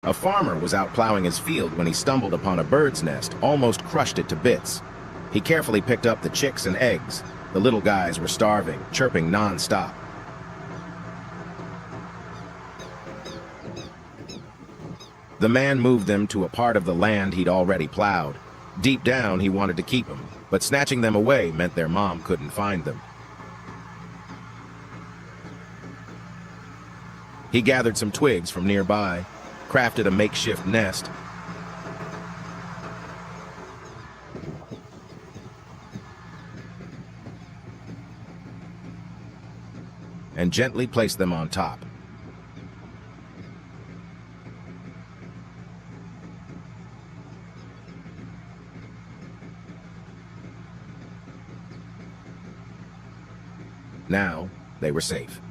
A farmer was out plowing his field when he stumbled upon a bird's nest, almost crushed it to bits. He carefully picked up the chicks and eggs. The little guys were starving, chirping non-stop. The man moved them to a part of the land he'd already plowed. Deep down, he wanted to keep them, but snatching them away meant their mom couldn't find them. He gathered some twigs from nearby, crafted a makeshift nest, and gently placed them on top. Now, they were safe.